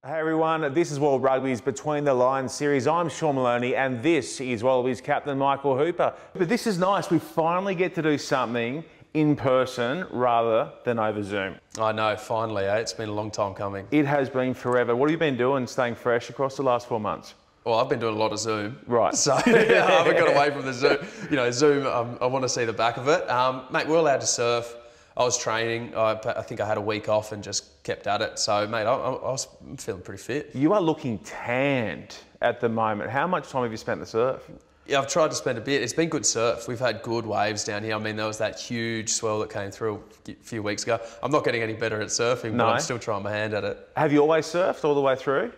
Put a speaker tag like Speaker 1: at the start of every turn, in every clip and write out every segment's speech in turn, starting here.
Speaker 1: Hey everyone, this is World Rugby's Between the Lines series. I'm Sean Maloney and this is Wallabies captain Michael Hooper. But this is nice, we finally get to do something in person rather than over Zoom.
Speaker 2: I know, finally, it's been a long time coming.
Speaker 1: It has been forever. What have you been doing staying fresh across the last 4 months?
Speaker 2: Well, I've been doing a lot of Zoom.
Speaker 1: Right.
Speaker 2: So I haven't got away from the Zoom. You know, Zoom, I want to see the back of it. Mate, we're allowed to surf. I was training. I think I had a week off and just kept at it. So, mate, I was feeling pretty fit.
Speaker 1: You are looking tanned at the moment. How much time have you spent at the surf?
Speaker 2: Yeah, I've tried to spend a bit. It's been good surf. We've had good waves down here. I mean, there was that huge swell that came through a few weeks ago. I'm not getting any better at surfing, but I'm still trying my hand at it.
Speaker 1: Have you always surfed all the way through?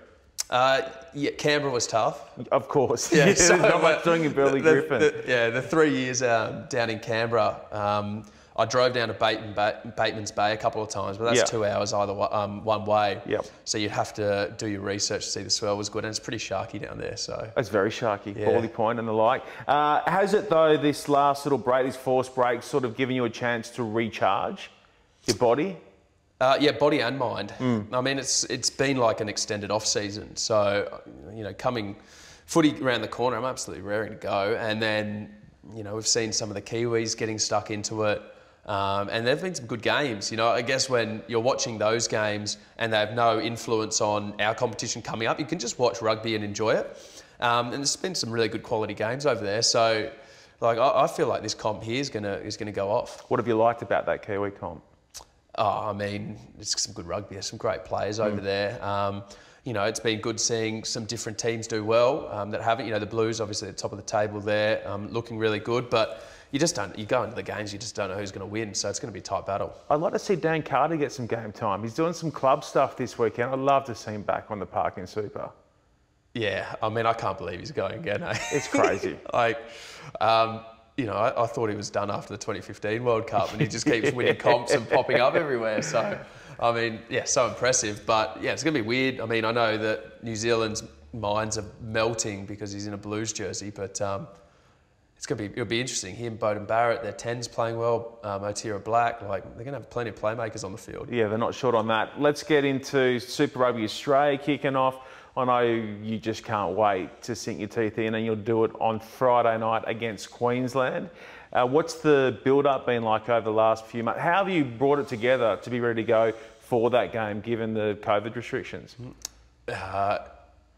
Speaker 2: Yeah, Canberra was tough.
Speaker 1: Of course.
Speaker 2: Yeah,
Speaker 1: so, not much doing in Burley Griffin.
Speaker 2: The 3 years down in Canberra, I drove down to Bateman's Bay a couple of times, but that's 2 hours either one way.
Speaker 1: Yep.
Speaker 2: So you'd have to do your research to see the swell was good, and it's pretty sharky down there. So
Speaker 1: it's very sharky, Bally Point and the like. Has it though, this last little break, this forced break, sort of given you a chance to recharge your body?
Speaker 2: Yeah, body and mind. I mean, it's been like an extended off season. So, you know, coming footy around the corner, I'm absolutely raring to go. And then, you know, we've seen some of the Kiwis getting stuck into it. And there've been some good games. You know, I guess when you're watching those games and they have no influence on our competition coming up, you can just watch rugby and enjoy it. And there's been some really good quality games over there. So, like, I feel like this comp here is gonna go off.
Speaker 1: What have you liked about that Kiwi comp?
Speaker 2: Oh, I mean, it's some good rugby. There's some great players over there. You know, it's been good seeing some different teams do well that haven't. You know, the Blues obviously at the top of the table there, looking really good. But you just don't. You go into the games, you just don't know who's going to win. So it's going to be a tight battle.
Speaker 1: I'd like to see Dan Carter get some game time. He's doing some club stuff this weekend. I'd love to see him back on the park in Super.
Speaker 2: Yeah, I mean, I can't believe he's going again. Eh?
Speaker 1: It's crazy.
Speaker 2: Like. You know, I thought he was done after the 2015 World Cup, and he just keeps winning comps and popping up everywhere. So, I mean, yeah, so impressive. But yeah, it's going to be weird. I mean, I know that New Zealand's minds are melting because he's in a Blues jersey, but it'll be interesting. Him, Beauden Barrett, their 10's playing well. Otira Black, like they're going to have plenty of playmakers on the field. Yeah,
Speaker 1: they're not short on that. Let's get into Super Rugby Australia kicking off. I know you just can't wait to sink your teeth in, and you'll do it on Friday night against Queensland. What's the build-up been like over the last few months? How have you brought it together to be ready to go for that game, given the COVID restrictions?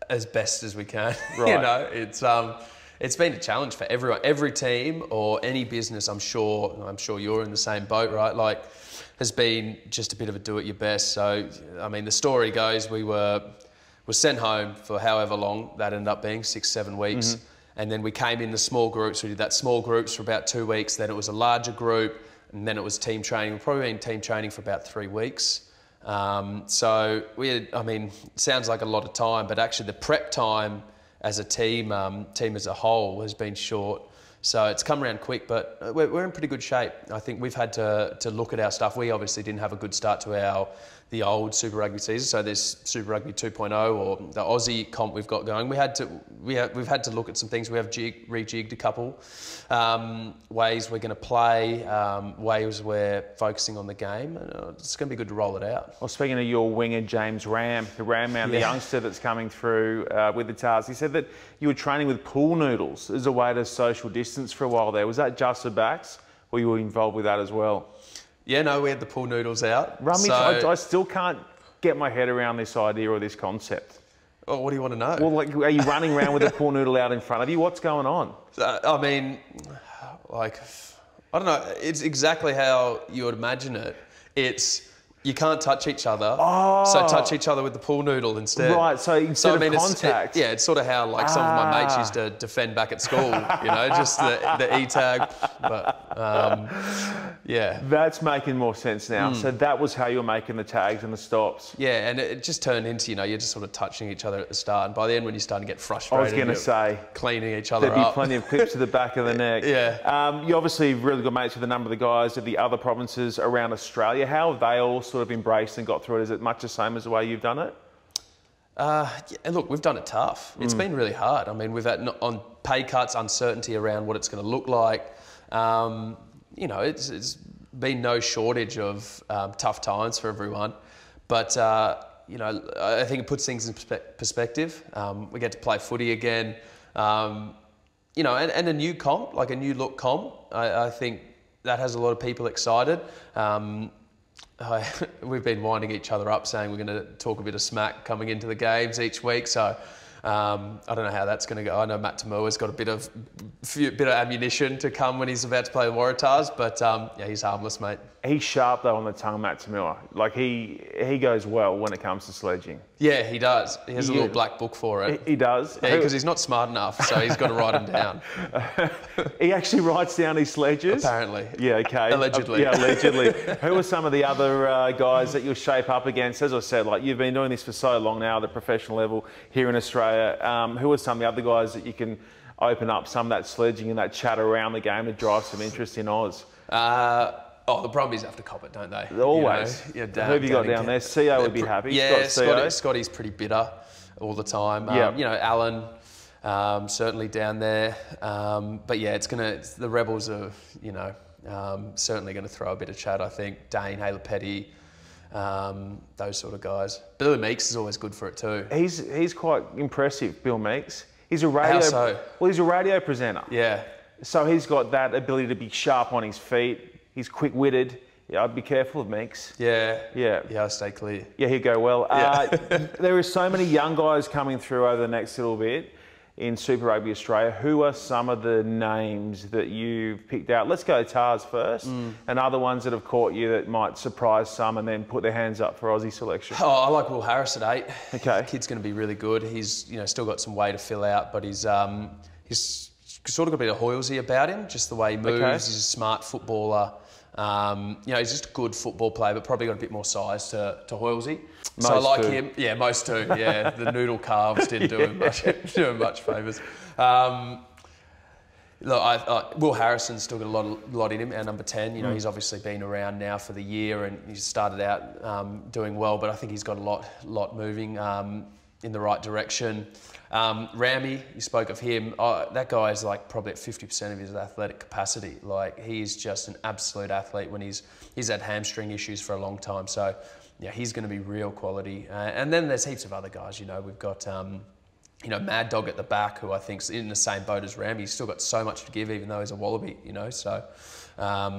Speaker 2: As best as we can.
Speaker 1: Right.
Speaker 2: You know, it's been a challenge for everyone, every team or any business. I'm sure you're in the same boat, right? Like, has been just a bit of a do it your best. So, I mean, the story goes we were sent home for however long that ended up being, 6-7 weeks. And then we came in the small groups. We did that small groups for about 2 weeks. Then it was a larger group. And then it was team training. We've probably been team training for about 3 weeks. So we had, I mean, it sounds like a lot of time, but actually the prep time as a team as a whole has been short. So it's come around quick, but we're in pretty good shape. I think we've had to look at our stuff. We obviously didn't have a good start to the old Super Rugby season. So there's Super Rugby 2.0 or the Aussie comp we've got going. We've had to look at some things. We have rejigged a couple ways we're going to play, ways we're focusing on the game. It's going to be good to roll it out.
Speaker 1: Well, speaking of your winger, James Ram, the youngster that's coming through with the Tars, he said that you were training with pool noodles as a way to social distance for a while there. Was that just the backs, or you were involved with that as well?
Speaker 2: Yeah, no, we had the pool noodles out.
Speaker 1: I still can't get my head around this idea or this concept.
Speaker 2: Oh, what do you want to know?
Speaker 1: Well, like, are you running around with a pool noodle out in front of you? What's going on?
Speaker 2: I mean, like, I don't know. It's exactly how you would imagine it. It's you can't touch each other, so touch each other with the pool noodle instead.
Speaker 1: Right, so instead of contact.
Speaker 2: It's sort of how like some of my mates used to defend back at school, you know, just the E-tag. But yeah.
Speaker 1: That's making more sense now. So that was how you were making the tags and the stops.
Speaker 2: Yeah, and it just turned into, you know, you're just sort of touching each other at the start. And by the end, when you're starting to get frustrated,
Speaker 1: I was going to say,
Speaker 2: cleaning each other
Speaker 1: up. There'd be plenty of clips to the back of the neck.
Speaker 2: Yeah.
Speaker 1: You obviously really good mates with a number of the guys of the other provinces around Australia. How have they all sort of embraced and got through it? Is it much the same as the way you've done it?
Speaker 2: Yeah, look, we've done it tough. It's been really hard. I mean, we've had on pay cuts, uncertainty around what it's going to look like. You know, it's been no shortage of tough times for everyone. But you know, I think it puts things in perspective. We get to play footy again, you know, and a new comp, like a new look comp. I think that has a lot of people excited. We've been winding each other up saying we're going to talk a bit of smack coming into the games each week. So I don't know how that's going to go. I know Matt Tamua's got a bit of ammunition to come when he's about to play the Waratahs, but yeah, he's harmless, mate. He's
Speaker 1: sharp though on the tongue, Matt Tamua. Like he goes well when it comes to sledging.
Speaker 2: Yeah, he does. He has a little black book for it.
Speaker 1: He does.
Speaker 2: Yeah, because he's not smart enough, so he's got to write them down.
Speaker 1: He actually writes down his sledges?
Speaker 2: Apparently.
Speaker 1: Yeah, okay.
Speaker 2: Allegedly.
Speaker 1: Yeah, allegedly. Who are some of the other guys that you'll shape up against? As I said, like you've been doing this for so long now at the professional level here in Australia. Who are some of the other guys that you can open up some of that sledging and that chat around the game to drive some interest in Oz?
Speaker 2: The Brumbies have to cop it, don't they?
Speaker 1: Always.
Speaker 2: You know,
Speaker 1: who have you got down there? CO would be happy.
Speaker 2: Yeah, Scotty's pretty bitter all the time. You know, Alan, certainly down there. But yeah, the Rebels are, you know, certainly going to throw a bit of chat, I think. Dane, Haley-Petty, those sort of guys. Billy Meeks is always good for it too.
Speaker 1: He's quite impressive, Bill Meeks. He's a radio.
Speaker 2: How so?
Speaker 1: Well, he's a radio presenter.
Speaker 2: Yeah.
Speaker 1: So he's got that ability to be sharp on his feet. He's quick-witted. Yeah, I'd be careful of Meeks.
Speaker 2: Yeah.
Speaker 1: Yeah.
Speaker 2: Yeah, I'll stay clear.
Speaker 1: Yeah, he'd go well.
Speaker 2: Yeah.
Speaker 1: There are so many young guys coming through over the next little bit in Super Rugby Australia. Who are some of the names that you've picked out? Let's go Tars first, and other ones that have caught you that might surprise some and then put their hands up for Aussie selection.
Speaker 2: Oh, I like Will Harris at 8.
Speaker 1: Okay.
Speaker 2: The kid's going to be really good. He's, you know, still got some way to fill out, but he's sort of got a bit of Hoylesy about him, just the way he moves. Okay. He's a smart footballer. You know, he's just a good football player, but probably got a bit more size to Hoylesy. So I like him. Yeah, most do. Yeah, the noodle calves didn't do him much favours. Look, Will Harrison's still got a lot in him, our number 10. You know, he's obviously been around now for the year and he's started out doing well, but I think he's got a lot moving in the right direction. Rami, you spoke of him. That guy is like probably at 50% of his athletic capacity. Like he's just an absolute athlete when he's had hamstring issues for a long time. So yeah, he's going to be real quality. And then there's heaps of other guys. You know, we've got you know, Mad Dog at the back, who I think's in the same boat as Rami. He's still got so much to give, even though he's a Wallaby. You know, so. I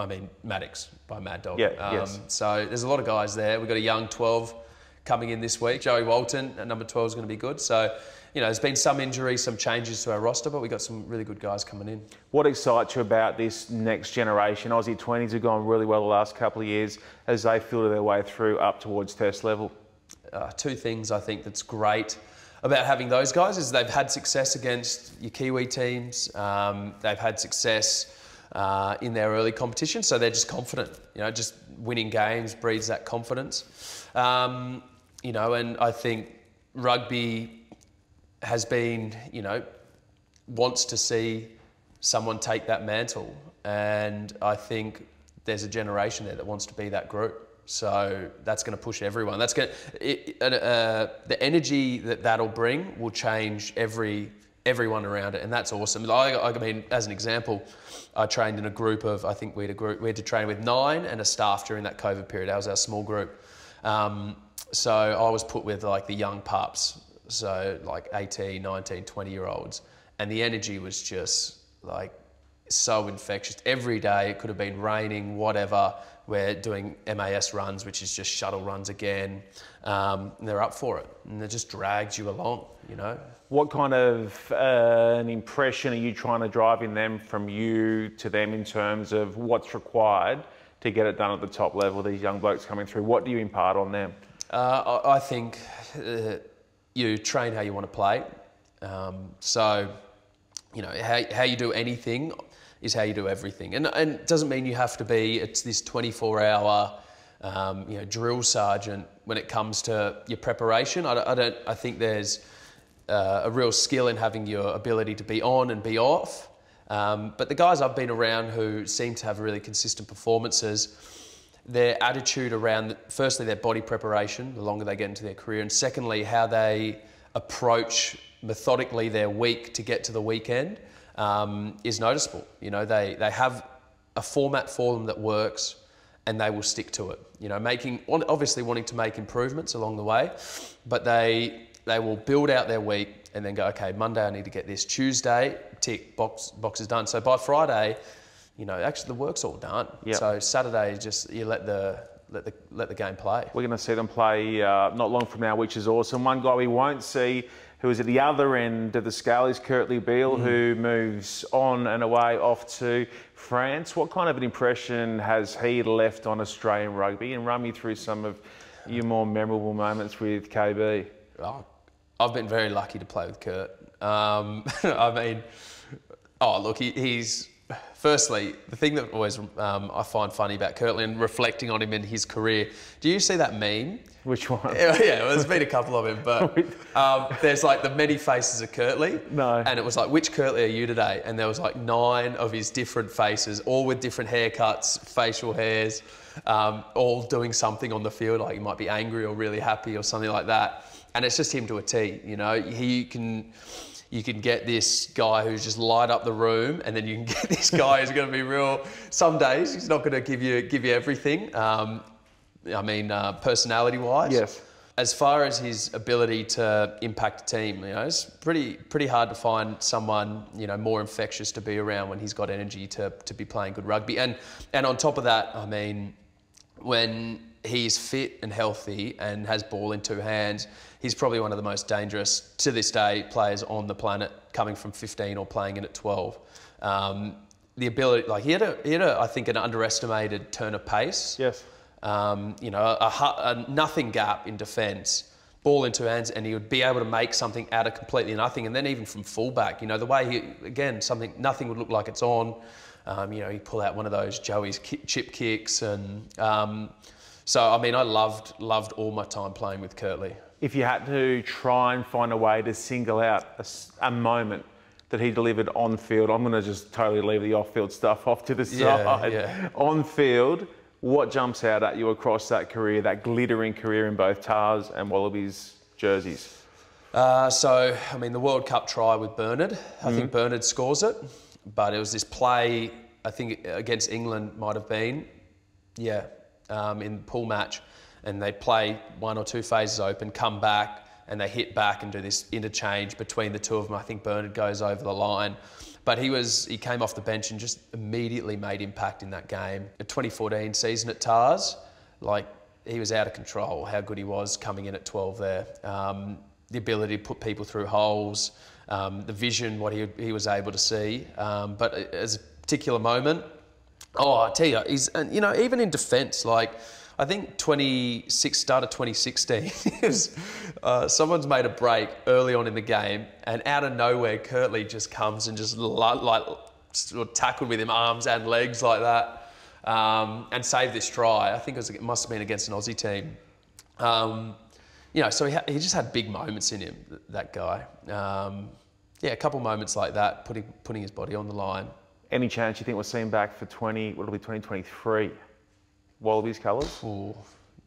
Speaker 2: mean, Maddox by Mad Dog.
Speaker 1: Yeah, yes.
Speaker 2: So there's a lot of guys there. We've got a young 12 coming in this week. Joey Walton at number 12 is going to be good. So, you know, there's been some injuries, some changes to our roster, but we've got some really good guys coming in. What
Speaker 1: excites you about this next generation? Aussie 20s have gone really well the last couple of years as they filter their way through up towards test level.
Speaker 2: Two things I think that's great about having those guys is they've had success against your Kiwi teams. They've had success in their early competition, so they're just confident. You know, just winning games breeds that confidence. You know, and I think rugby has been, you know, wants to see someone take that mantle, and I think there's a generation there that wants to be that group. So that's going to push everyone. That's going the energy that'll bring will change everyone around it, and that's awesome. I mean, as an example, I trained in a group of, I think we had to train with 9 and a staff during that COVID period. That was our small group. So I was put with like the young pups, so like 18, 19, 20-year-olds, and the energy was just like so infectious. Every day, it could have been raining, whatever. We're doing MAS runs, which is just shuttle runs again. And they're up for it, and it just drags you along, you know.
Speaker 1: What kind of an impression are you trying to drive in them from you to them in terms of what's required to get it done at the top level, these young blokes coming through? What do you impart on them?
Speaker 2: I think you train how you want to play. So, you know, how you do anything is how you do everything. And it doesn't mean you have to be, it's this 24-hour, you know, drill sergeant when it comes to your preparation. I think there's a real skill in having your ability to be on and be off. But the guys I've been around who seem to have really consistent performances, their attitude around, firstly, their body preparation, the longer they get into their career, and secondly, how they approach methodically their week to get to the weekend is noticeable. You know, they have a format for them that works, and they will stick to it. You know, obviously wanting to make improvements along the way, but they will build out their week and then go, okay, Monday I need to get this. Tuesday, tick, box is done. So by Friday, you know, actually the work's all done.
Speaker 1: Yep.
Speaker 2: So Saturday, just you let the game play.
Speaker 1: We're going to see them play not long from now, which is awesome. One guy we won't see, who is at the other end of the scale, is Kurtley Beale, who moves on and away off to France. What kind of an impression has he left on Australian rugby? And run me through some of your more memorable moments with KB.
Speaker 2: Oh, I've been very lucky to play with Kurt. I mean, look, he's... Firstly, the thing that always I find funny about Kurtley and reflecting on him in his career, do you see that meme?
Speaker 1: Which one?
Speaker 2: Yeah, well, there's been a couple of him, but there's like the many faces of Kurtley.
Speaker 1: No.
Speaker 2: And it was like, which Kurtley are you today? And there was like 9 of his different faces, all with different haircuts, facial hairs, all doing something on the field, like he might be angry or really happy or something like that. And it's just him to a T, you know. You can get this guy who's just light up the room, and then you can get this guy who's going to be real. Some days he's not going to give you everything. I mean, personality-wise.
Speaker 1: Yes.
Speaker 2: As far as his ability to impact a team, you know, it's pretty hard to find someone, you know, more infectious to be around when he's got energy to be playing good rugby. And on top of that, I mean, when he's fit and healthy and has ball in 2 hands, he's probably one of the most dangerous, to this day, players on the planet, coming from 15 or playing in at 12. The ability, like he had I think, an underestimated turn of pace.
Speaker 1: Yes.
Speaker 2: You know, a nothing gap in defence, ball in 2 hands, and he would be able to make something out of completely nothing. And then even from fullback, you know, the way nothing would look like it's on. You know, he'd pull out one of those Joey's chip kicks, and so I mean, I loved all my time playing with Kurtley.
Speaker 1: If you had to try and find a way to single out a moment that he delivered on field, I'm going to just totally leave the off-field stuff off to the side.
Speaker 2: Yeah.
Speaker 1: On field, what jumps out at you across that career, that glittering career in both Tars and Wallabies jerseys?
Speaker 2: So, I mean, the World Cup try with Bernard. I think Bernard scores it, but it was this play, I think against England might have been, in the pool match, and they play 1 or 2 phases open, come back, and they hit back and do this interchange between the two of them. I think Bernard goes over the line. But he came off the bench and just immediately made impact in that game. The 2014 season at Tars, like, he was out of control, how good he was coming in at 12 there. The ability to put people through holes, the vision, what he was able to see. But as a particular moment, I tell you, you know, even in defence, like, I think start of 2016, someone's made a break early on in the game, and out of nowhere, Kurtley just comes and just sort of tackled with him, arms and legs like that, and saved this try. I think it must have been against an Aussie team. You know, so he just had big moments in him, that guy. A couple moments like that, putting his body on the line.
Speaker 1: Any chance you think we'll see him back for 2023? Wallabies colours?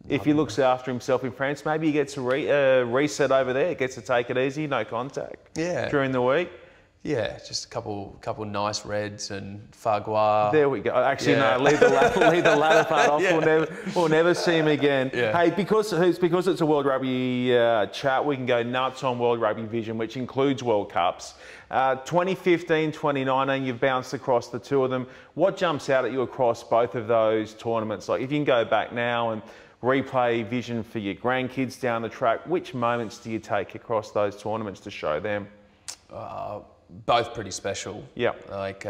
Speaker 1: If he looks after himself in France, maybe he gets a reset over there, gets to take it easy, no contact during the week.
Speaker 2: Yeah, just a couple nice reds and Fargois.
Speaker 1: There we go. Actually, no, leave the latter part off. We'll never see him again.
Speaker 2: Yeah.
Speaker 1: Hey, because it's a World Rugby chat, we can go nuts on World Rugby Vision, which includes World Cups. 2015, 2019, you've bounced across the 2 of them. What jumps out at you across both of those tournaments? Like, if you can go back now and replay Vision for your grandkids down the track, which moments do you take across those tournaments to show them?
Speaker 2: Both pretty special.
Speaker 1: Yeah.
Speaker 2: Like,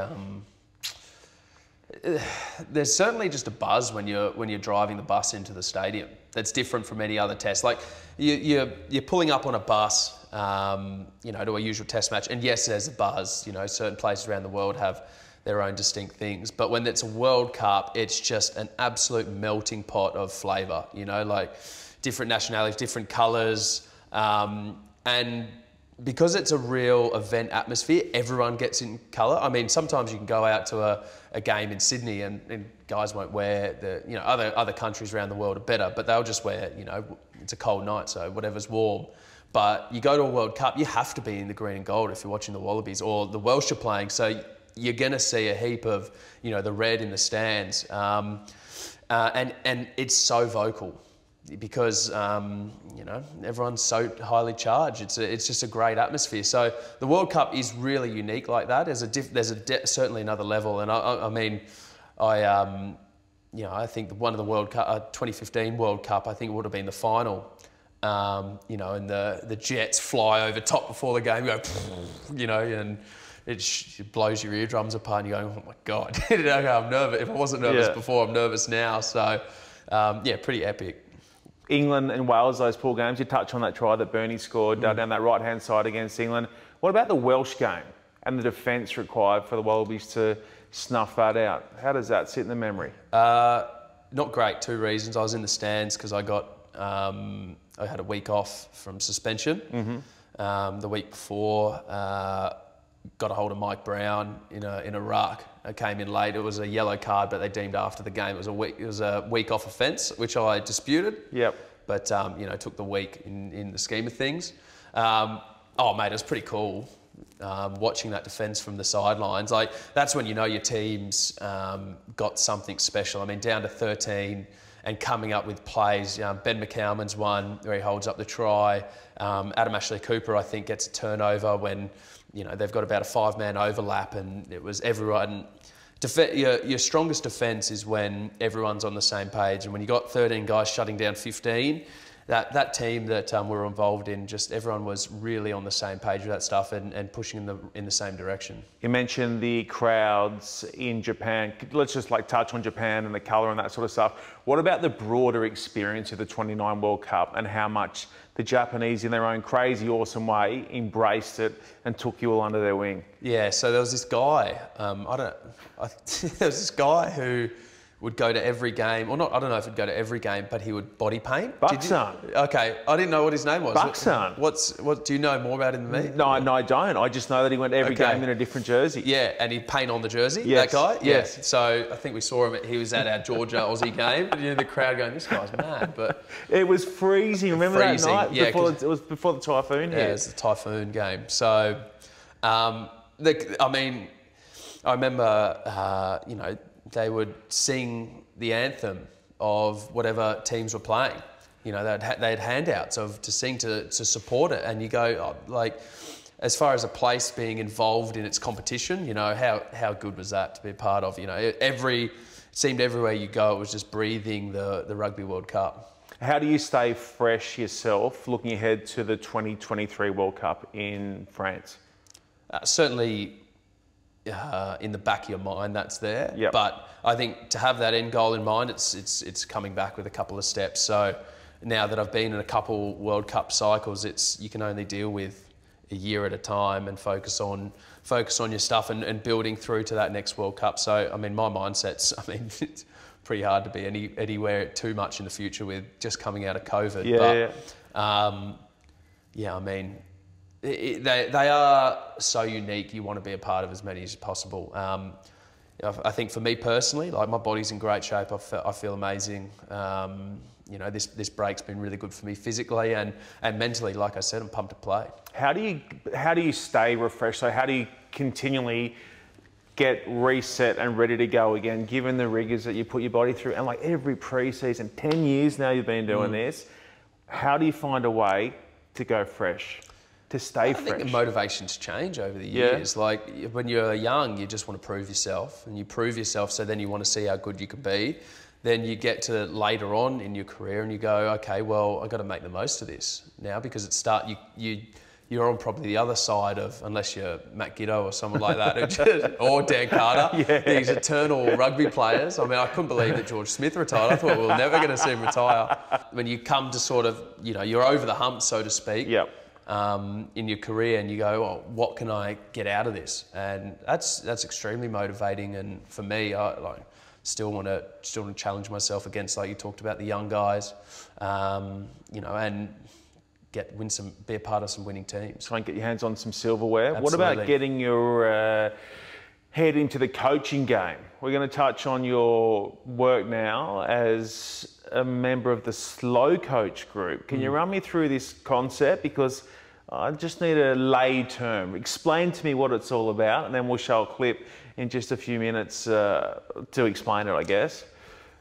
Speaker 2: there's certainly just a buzz when you're driving the bus into the stadium. That's different from any other test. Like, you're pulling up on a bus, you know, to a usual test match, and yes, there's a buzz. You know, certain places around the world have their own distinct things, but when it's a World Cup, it's just an absolute melting pot of flavour. You know, like different nationalities, different colours, and because it's a real event atmosphere, everyone gets in colour. I mean, sometimes you can go out to a game in Sydney and guys won't wear you know, other countries around the world are better, but they'll just wear, you know, it's a cold night, so whatever's warm. But you go to a World Cup, you have to be in the green and gold if you're watching the Wallabies, or the Welsh are playing, so you're going to see a heap of, you know, the red in the stands. and it's so vocal because everyone's so highly charged. It's just a great atmosphere. So the World Cup is really unique like that. There's certainly another level, and I think one of the World Cup, 2015 World Cup, I think it would have been the final. And the jets fly over top before the game, and it blows your eardrums apart, and you're going, oh my God, I'm nervous. If I wasn't nervous before, I'm nervous now. So, pretty epic.
Speaker 1: England and Wales, those pool games, you touch on that try that Bernie scored down that right-hand side against England. What about the Welsh game and the defence required for the Wallabies to snuff that out? How does that sit in the memory?
Speaker 2: Not great, 2 reasons. I was in the stands because I had a week off from suspension. The week before, got a hold of Mike Brown in a ruck. I came in late. It was a yellow card, but they deemed after the game it was a week off offence, which I disputed. Yep. But took the week in the scheme of things. Mate, it was pretty cool. Watching that defence from the sidelines, like that's when you know your team's got something special. I mean, down to 13 and coming up with plays. Ben McCalman's one where he holds up the try. Adam Ashley Cooper, I think, gets a turnover when they've got about a 5-man overlap, and it was everyone. Your strongest defence is when everyone's on the same page, and when you got 13 guys shutting down 15. That team that we were involved in, just everyone was really on the same page with that stuff and pushing in the same direction. You mentioned the crowds in Japan. Let's just touch on Japan and the colour and that sort of stuff. What about the broader experience of the 29 World Cup and how much the Japanese, in their own crazy, awesome way, embraced it and took you all under their wing? Yeah, so there was this guy. There was this guy who would go to every game, or not, I don't know if he'd go to every game, but he would body paint. Baksan. Okay, I didn't know what his name was. Baksan. Do you know more about him than me? No, I don't. I just know that he went to every game in a different jersey. Yeah, and he'd paint on the jersey, that guy? Yes. Yeah. So I think we saw him, he was at our Georgia-Aussie game, and the crowd going, this guy's mad, but... It was freezing, remember that night? Yeah. It was before the typhoon hit. Yeah, it was the typhoon game. So, I remember, they would sing the anthem of whatever teams were playing. They had handouts to sing to support it, and you go as far as a place being involved in its competition, how good was that to be a part of? It seemed everywhere you go, it was just breathing the Rugby World Cup. How do you stay fresh yourself looking ahead to the 2023 World Cup in France? Certainly. In the back of your mind, that's there. Yep. But I think to have that end goal in mind, it's coming back with a couple of steps. So now that I've been in a couple World Cup cycles, you can only deal with a year at a time and focus on your stuff and building through to that next World Cup. So my mindset's it's pretty hard to be anywhere too much in the future with just coming out of COVID. They are so unique. You want to be a part of as many as possible. I think for me personally, my body's in great shape. I feel amazing. This break's been really good for me physically and mentally. Like I said, I'm pumped to play. How do you stay refreshed? So how do you continually get reset and ready to go again, given the rigours that you put your body through? And every pre-season, 10 years now you've been doing this. How do you find a way to go fresh? To stay fresh? I think the motivations change over the years. When you're young, you just want to prove yourself, and you prove yourself, so then you want to see how good you can be. Then you get to later on in your career and you go, okay, well, I've got to make the most of this now, because you're on probably the other side of, unless you're Matt Giddo or someone like that, or Dan Carter, these eternal rugby players. I couldn't believe that George Smith retired. I thought we were never going to see him retire. When you come to sort of, you're over the hump, so to speak. Yep. In your career, and you go, oh, what can I get out of this? And that's extremely motivating. And for me, I still want to challenge myself against, like you talked about, the young guys, and be a part of some winning teams. Try and get your hands on some silverware. Absolutely. What about getting your head into the coaching game? We're going to touch on your work now as a member of the Slow Coach group. Can you run me through this concept? Because I just need a lay term. Explain to me what it's all about, and then we'll show a clip in just a few minutes to explain it, I guess.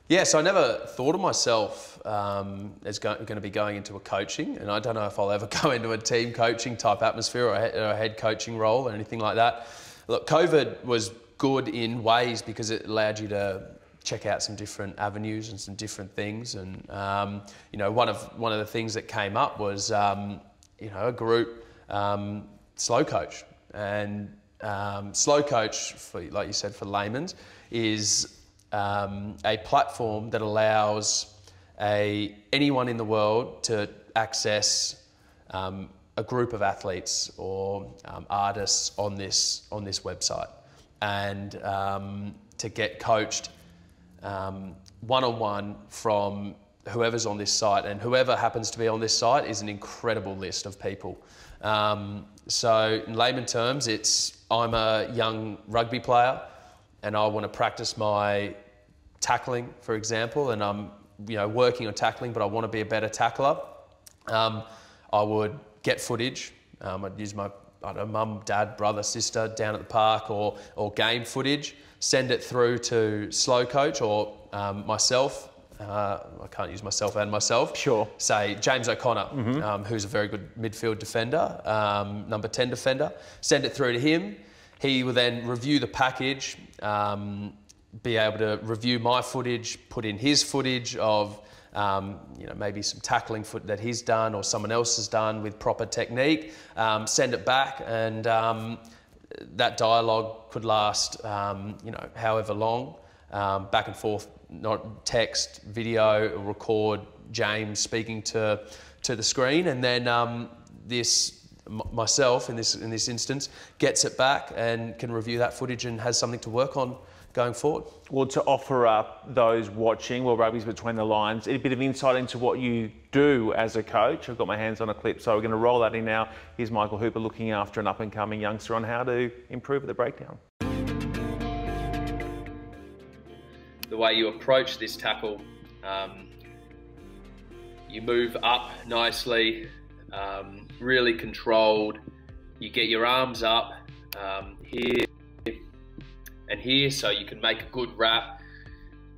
Speaker 2: Yeah, so I never thought of myself as going to be going into a coaching, and I don't know if I'll ever go into a team coaching type atmosphere or a head coaching role or anything like that. Look, COVID was good in ways because it allowed you to check out some different avenues and some different things, and you know, one of the things that came up was you know, a group slow coach, and slow coach, for, like you said, for layman's, is a platform that allows anyone in the world to access a group of athletes or artists on this website, and to get coached one-on-one from whoever's on this site, and whoever happens to be on this site is an incredible list of people. So in layman terms, I'm a young rugby player and I want to practice my tackling, for example, and I'm working on tackling, but I want to be a better tackler. I would get footage. I'd use my mum, dad, brother, sister down at the park, or game footage, send it through to slow coach or myself. I can't use myself and myself. Sure. Say James O'Connor, who's a very good midfield defender, number 10 defender. Send it through to him. He will then review the package, be able to review my footage, put in his footage of maybe some tackling that he's done or someone else has done with proper technique, send it back, and that dialogue could last however long, back and forth, not text, video, record James speaking to the screen, and then myself in this instance gets it back and can review that footage and has something to work on going forward. Well, to offer up those watching World Rugby's Between the Lines a bit of insight into what you do as a coach. I've got my hands on a clip, so we're going to roll that in now. Here's Michael Hooper looking after an up-and-coming youngster on how to improve at the breakdown.
Speaker 3: The way you approach this tackle, you move up nicely, really controlled. You get your arms up here and here, so you can make a good wrap.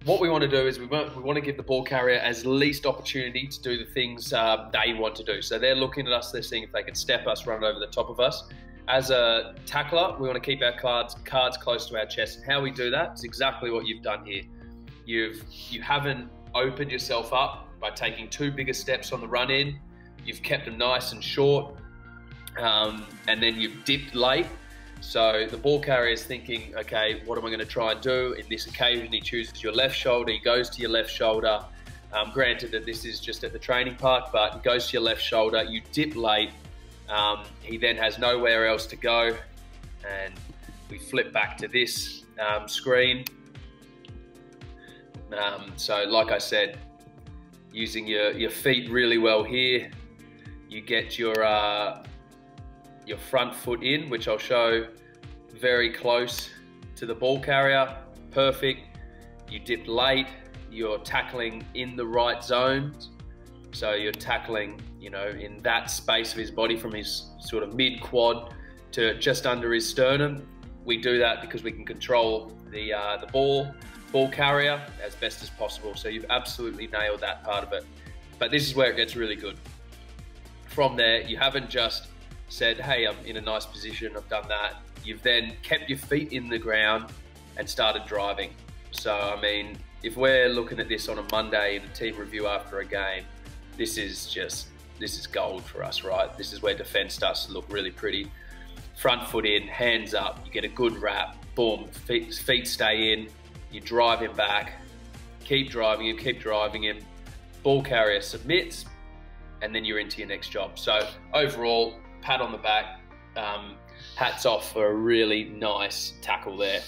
Speaker 3: What we want to do is we want to give the ball carrier as least opportunity to do the things they want to do. So they're looking at us, they're seeing if they can step us, run over the top of us. As a tackler, we want to keep our cards close to our chest, and how we do that is exactly what you've done here. You haven't opened yourself up by taking too big steps on the run in. You've kept them nice and short, and then you've dipped late. So the ball carrier is thinking, okay, what am I going to try and do? In this occasion, he chooses your left shoulder. He goes to your left shoulder. Granted that this is just at the training park, but he goes to your left shoulder. You dip late. He then has nowhere else to go. And we flip back to this screen. So like I said, using your feet really well here, you get your front foot in, which I'll show, very close to the ball carrier, perfect. You dip late, you're tackling in the right zones. So you're tackling, in that space of his body from his sort of mid quad to just under his sternum. We do that because we can control the ball carrier as best as possible. So you've absolutely nailed that part of it. But this is where it gets really good. From there, you haven't just said, hey, I'm in a nice position, I've done that. You've then kept your feet in the ground and started driving. So, I mean, if we're looking at this on a Monday in a team review after a game, this is gold for us, right? This is where defense starts to look really pretty. Front foot in, hands up, you get a good wrap, boom, feet stay in, you drive him back, keep driving him, ball carrier submits, and then you're into your next job. So overall, pat on the back, hats off for a really nice tackle there.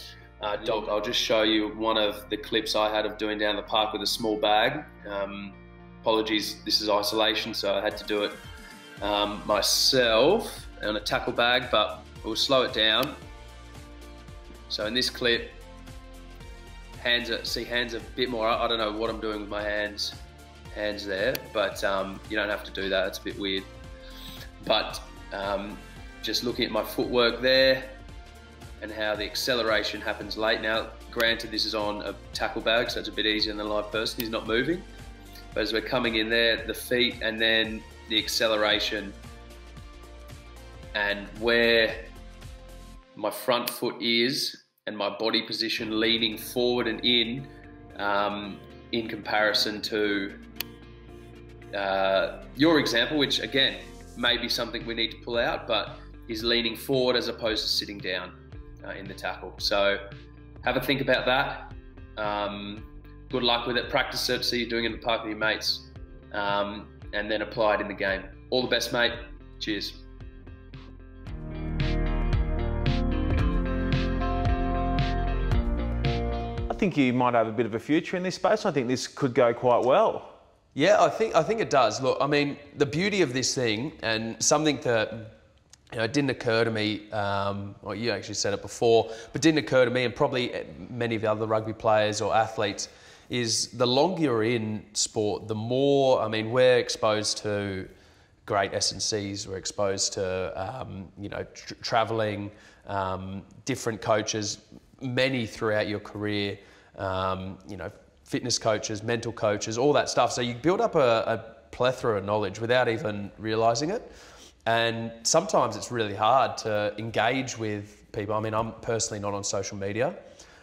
Speaker 3: Dog, I'll just show you one of the clips I had of doing down the park with a small bag. Apologies, this is isolation, so I had to do it myself on a tackle bag, but we'll slow it down. So in this clip, hands are a bit more, I don't know what I'm doing with my hands there, but you don't have to do that, it's a bit weird. But just looking at my footwork there, and how the acceleration happens late. Now, granted, this is on a tackle bag, so it's a bit easier than a live person. He's not moving. But as we're coming in there, the feet and then the acceleration, and where my front foot is and my body position leaning forward and in comparison to your example, which again, may be something we need to pull out, but is leaning forward as opposed to sitting down in the tackle. So have a think about that. Good luck with it. Practice it, see you're doing it in the park with your mates, and then apply it in the game. All the best, mate. Cheers.
Speaker 1: I think you might have a bit of a future in this space. I think this could go quite well.
Speaker 2: Yeah, I think it does. Look, I mean, the beauty of this thing, and something that didn't occur to me, well, you actually said it before, but didn't occur to me and probably many of the other rugby players or athletes, is the longer you're in sport, the more, I mean, we're exposed to great S&Cs, we're exposed to, travelling, different coaches, many throughout your career, fitness coaches, mental coaches, all that stuff. So you build up a plethora of knowledge without even realising it. And sometimes it's really hard to engage with people. I mean, I'm personally not on social media.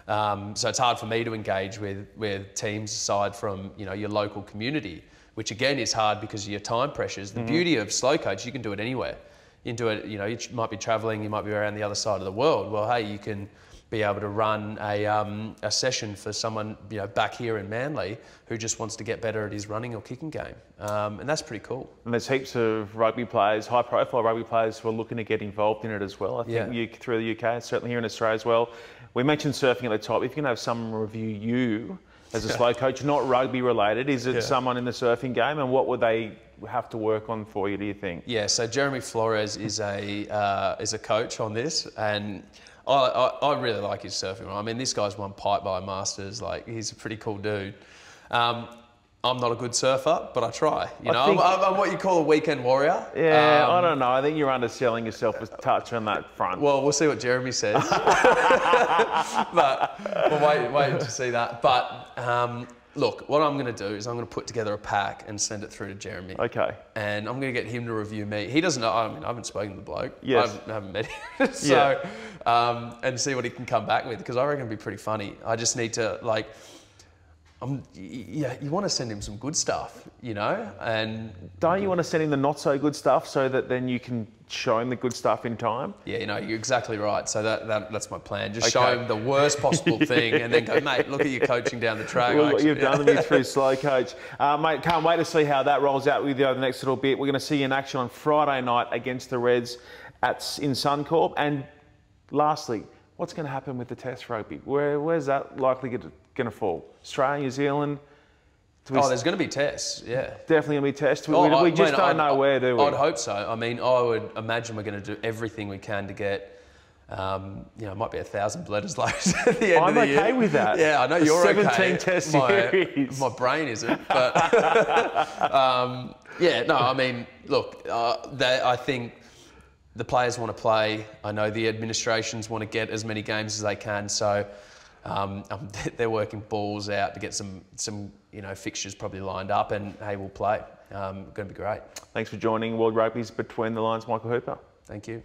Speaker 2: So it's hard for me to engage with teams aside from, your local community, which again is hard because of your time pressures. The beauty of Slow Coach, you can do it anywhere. You can do it, you might be travelling, you might be around the other side of the world. Well, hey, you can be able to run a session for someone back here in Manly who just wants to get better at his running or kicking game, and that's pretty cool.
Speaker 1: And there's heaps of rugby players, high-profile rugby players, who are looking to get involved in it as well. I think through the UK, certainly here in Australia as well. We mentioned surfing at the top. If you can have someone review you as a Slow Coach, not rugby related, is it someone in the surfing game, and what would they have to work on for you, do you think?
Speaker 2: Yeah, so Jeremy Flores is a coach on this, and I really like his surfing. I mean, this guy's won pipe by Masters. Like, he's a pretty cool dude. I'm not a good surfer, but I try. I'm what you call a weekend warrior.
Speaker 1: Yeah, I don't know. I think you're underselling yourself a touch on that front.
Speaker 2: Well, we'll see what Jeremy says. But we'll wait to see that. But look, what I'm going to do is I'm going to put together a pack and send it through to Jeremy.
Speaker 1: Okay.
Speaker 2: And I'm going to get him to review me. He doesn't know. I mean, I haven't spoken to the bloke.
Speaker 1: Yes.
Speaker 2: I haven't met him. So, and see what he can come back with, because I reckon it'd be pretty funny. I just need to, like, you want to send him some good stuff, and
Speaker 1: don't you want to send him the not so good stuff so that then you can show him the good stuff in time?
Speaker 2: Yeah, you're exactly right. So that's my plan. Just show him the worst possible thing, and then go, mate, look at you coaching down the track.
Speaker 1: Look what you've done to me through Slow Coach. Mate, can't wait to see how that rolls out with you over the next little bit. We're going to see you in action on Friday night against the Reds in Suncorp. And lastly, what's going to happen with the Test rugby? Where's that likely going to fall? Australia, New Zealand?
Speaker 2: There's going to be tests, yeah.
Speaker 1: Definitely going to be tests. We just don't know where, do we?
Speaker 2: I'd hope so. I mean, I would imagine we're going to do everything we can to get, it might be 1,000 letters loads at the end of the year.
Speaker 1: I'm okay with that.
Speaker 2: Yeah, I know you're okay.
Speaker 1: 17 test series.
Speaker 2: My brain isn't, but I mean, look, I think the players want to play. I know the administrations want to get as many games as they can, so they're working balls out to get some fixtures probably lined up, and hey, we'll play. Going to be great.
Speaker 1: Thanks for joining World Rugby's Between the Lines, Michael Hooper.
Speaker 2: Thank you.